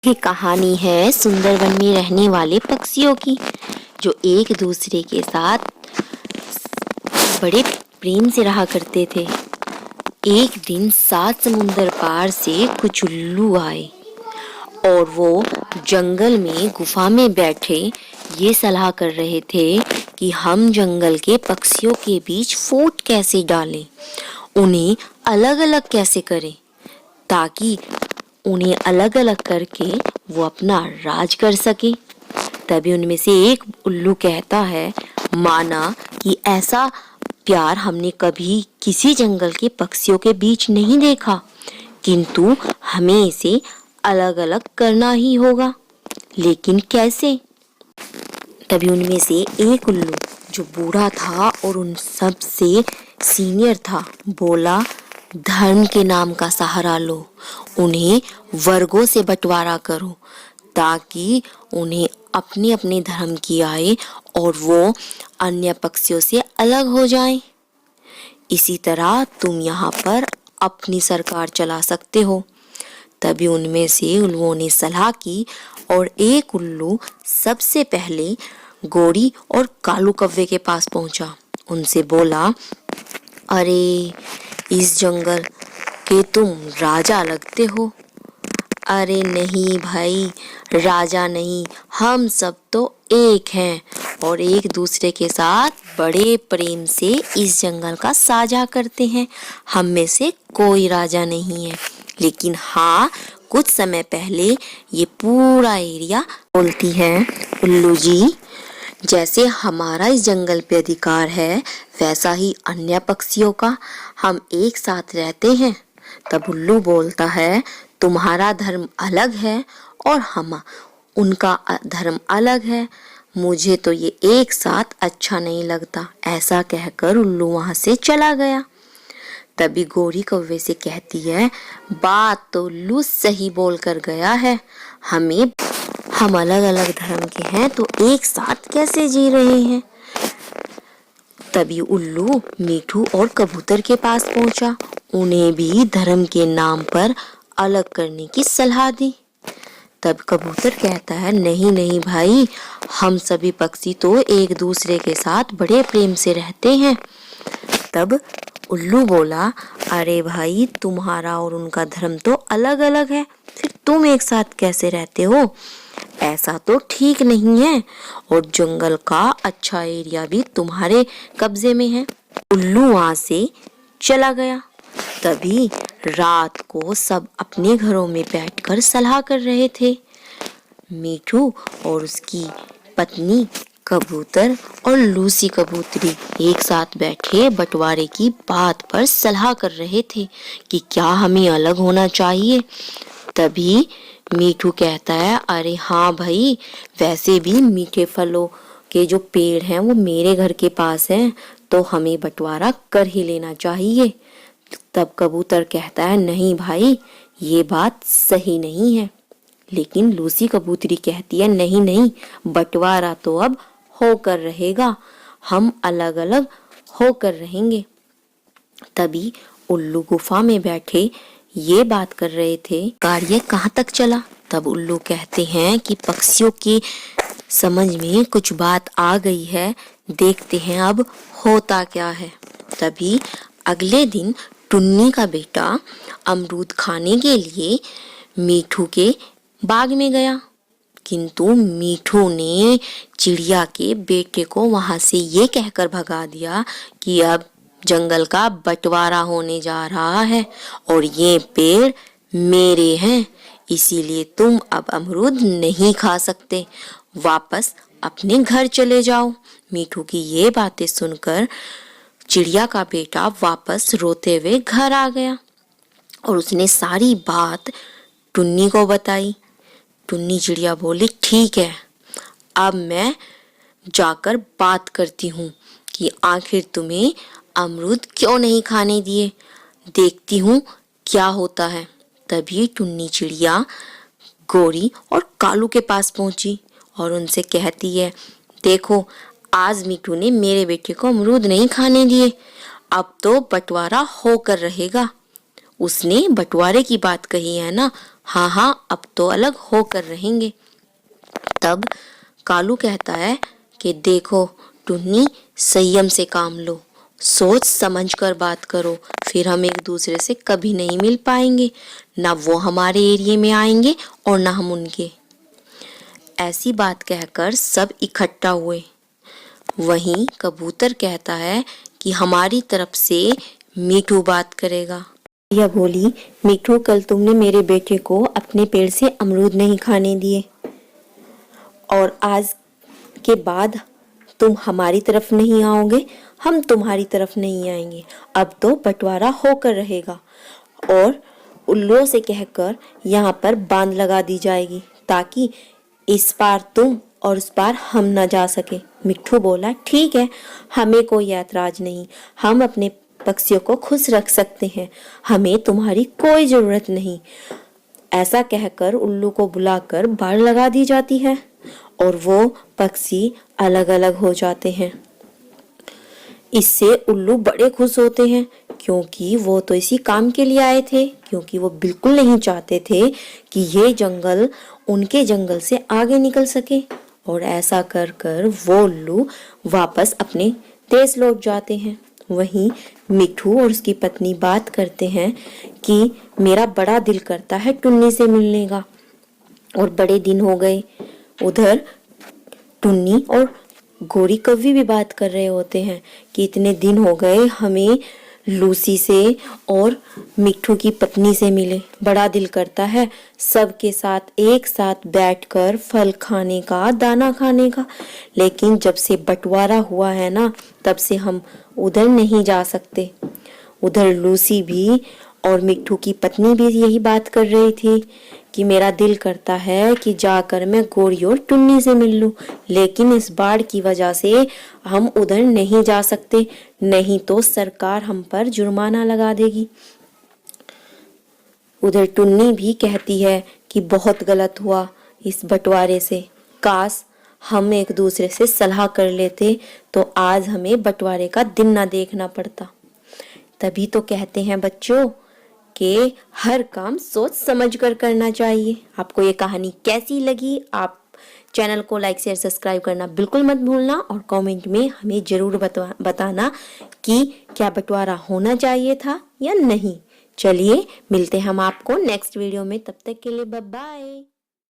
ये कहानी है सुंदरवन में रहने वाले पक्षियों की, जो एक दूसरे के साथ बड़े प्रेम से रहा करते थे। एक दिन 7 समुंदर पार से कुछ उल्लू आए और वो जंगल में गुफा में बैठे ये सलाह कर रहे थे कि हम जंगल के पक्षियों के बीच फूट कैसे डालें, उन्हें अलग अलग कैसे करें, ताकि उन्हें अलग अलग करके वो अपना राज कर सके। तभी उनमें से एक उल्लू कहता है, माना कि ऐसा प्यार हमने कभी किसी जंगल के पक्षियों के बीच नहीं देखा, किंतु हमें इसे अलग अलग करना ही होगा, लेकिन कैसे? तभी उनमें से एक उल्लू, जो बूढ़ा था और उन सब से सीनियर था, बोला, धर्म के नाम का सहारा लो, उन्हें वर्गों से बंटवारा करो ताकि उन्हें अपने अपने धर्म की आए और वो अन्य पक्षियों से अलग हो जाएं। इसी तरह तुम यहाँ पर अपनी सरकार चला सकते हो। तभी उनमें से उल्लुओं ने सलाह की और एक उल्लू सबसे पहले गोरी और कालू कौवे के पास पहुंचा। उनसे बोला, अरे इस जंगल के तुम राजा लगते हो। अरे नहीं भाई, राजा नहीं, हम सब तो एक हैं और एक दूसरे के साथ बड़े प्रेम से इस जंगल का साझा करते हैं। हम में से कोई राजा नहीं है, लेकिन हाँ, कुछ समय पहले ये पूरा एरिया बोलती है, उल्लू जी, जैसे हमारा इस जंगल पे अधिकार है, वैसा ही अन्य पक्षियों का, हम एक साथ रहते हैं। तब उल्लू बोलता है, तुम्हारा धर्म अलग है और हम उनका धर्म अलग है, मुझे तो ये एक साथ अच्छा नहीं लगता। ऐसा कहकर उल्लू वहां से चला गया। तभी गोरी कौवे से कहती है, बात तो उल्लू सही बोल कर गया है, हम अलग अलग धर्म के हैं तो एक साथ कैसे जी रहे हैं। तभी उल्लू मीठू और कबूतर के पास पहुंचा। उन्हें भी धर्म के नाम पर अलग करने की सलाह दी। तब कबूतर कहता है, नहीं नहीं भाई, हम सभी पक्षी तो एक दूसरे के साथ बड़े प्रेम से रहते हैं। तब उल्लू बोला, अरे भाई, तुम्हारा और उनका धर्म तो अलग अलग है, फिर तुम एक साथ कैसे रहते हो? ऐसा तो ठीक नहीं है, और जंगल का अच्छा एरिया भी तुम्हारे कब्जे में है। उल्लू वहां से चला गया। तभी रात को सब अपने घरों में बैठकर सलाह कर रहे थे। मीठू और उसकी पत्नी कबूतर और लूसी कबूतरी एक साथ बैठे बंटवारे की बात पर सलाह कर रहे थे कि क्या हमें अलग होना चाहिए। तभी मीठू कहता है, अरे हाँ भाई, वैसे भी मीठे फलों के जो पेड़ हैं वो मेरे घर के पास हैं, तो हमें बंटवारा कर ही लेना चाहिए। तब कबूतर कहता है, नहीं भाई, ये बात सही नहीं है। लेकिन लूसी कबूतरी कहती है, नहीं नहीं, बंटवारा तो अब होकर रहेगा, हम अलग अलग होकर रहेंगे। तभी उल्लू गुफा में बैठे ये बात कर रहे थे, कार्य कहाँ तक चला। तब उल्लू कहते हैं कि पक्षियों की समझ में कुछ बात आ गई है, देखते हैं अब होता क्या है। तभी अगले दिन टुन्नी का बेटा अमरूद खाने के लिए मीठू के बाग में गया, किंतु मीठू ने चिड़िया के बेटे को वहां से ये कहकर भगा दिया कि अब जंगल का बंटवारा होने जा रहा है और ये पेड़ मेरे हैं, इसीलिए तुम अब अमरूद नहीं खा सकते, वापस अपने घर चले जाओ। मीठू की ये बातें सुनकर चिड़िया का बेटा वापस रोते हुए घर आ गया और उसने सारी बात टुन्नी को बताई। टुन्नी चिड़िया बोली, ठीक है, अब मैं जाकर बात करती हूँ कि आखिर तुम्हें अमरूद क्यों नहीं खाने दिए, देखती हूँ क्या होता है। तभी टुन्नी चिड़िया गोरी और कालू के पास पहुंची और उनसे कहती है, देखो, आज मीठू ने मेरे बेटे को अमरूद नहीं खाने दिए, अब तो बंटवारा होकर रहेगा। उसने बंटवारे की बात कही है ना। हाँ हाँ, अब तो अलग होकर रहेंगे। तब कालू कहता है कि देखो टुन्नी, संयम से काम लो, सोच समझ कर बात करो, फिर हम एक दूसरे से कभी नहीं मिल पाएंगे। ना वो हमारे एरिया में आएंगे और ना हम उनके। ऐसी बात कहकर सब इकट्ठा हुए। वहीं कबूतर कहता है कि हमारी तरफ से मीठू बात करेगा। यह बोली, मीठू, कल तुमने मेरे बेटे को अपने पेड़ से अमरूद नहीं खाने दिए और आज के बाद तुम हमारी तरफ नहीं आओगे, हम तुम्हारी तरफ नहीं आएंगे। अब तो बंटवारा होकर रहेगा और उल्लुओं से कहकर यहाँ पर बांध लगा दी जाएगी ताकि इस पार तुम और उस पार हम न जा सके। मिट्ठू बोला, ठीक है, हमें कोई ऐतराज नहीं, हम अपने पक्षियों को खुश रख सकते हैं, हमें तुम्हारी कोई जरूरत नहीं। ऐसा कहकर उल्लू को बुलाकर बाड़ लगा दी जाती है और वो पक्षी अलग अलग हो जाते हैं। इससे उल्लू बड़े खुश होते हैं क्योंकि वो तो इसी काम के लिए आए थे, क्योंकि वो बिल्कुल नहीं चाहते थे कि ये जंगल उनके जंगल से आगे निकल सके। और ऐसा कर कर वो उल्लू वापस अपने देश लौट जाते हैं। वहीं मिठू और उसकी पत्नी बात करते हैं कि मेरा बड़ा दिल करता है टुन्नी से मिलने का और बड़े दिन हो गए। उधर टुन्नी और गोरी कव्वी भी बात कर रहे होते हैं कि इतने दिन हो गए हमें लूसी से और मिट्ठू की पत्नी से मिले, बड़ा दिल करता है सबके साथ एक साथ बैठकर फल खाने का, दाना खाने का। लेकिन जब से बंटवारा हुआ है ना, तब से हम उधर नहीं जा सकते। उधर लूसी भी और मिट्ठू की पत्नी भी यही बात कर रही थी कि मेरा दिल करता है कि जाकर मैं गोरी और टुन्नी से मिल लूं, लेकिन इस बाढ़ की वजह से हम उधर नहीं जा सकते, नहीं तो सरकार हम पर जुर्माना लगा देगी। उधर टुन्नी भी कहती है कि बहुत गलत हुआ इस बंटवारे से, काश हम एक दूसरे से सलाह कर लेते तो आज हमें बंटवारे का दिन ना देखना पड़ता। तभी तो कहते हैं बच्चों कि हर काम सोच समझ कर करना चाहिए। आपको ये कहानी कैसी लगी? आप चैनल को लाइक शेयर सब्सक्राइब करना बिल्कुल मत भूलना और कमेंट में हमें जरूर बताना कि क्या बंटवारा होना चाहिए था या नहीं। चलिए मिलते हैं हम आपको नेक्स्ट वीडियो में, तब तक के लिए बाय बाय।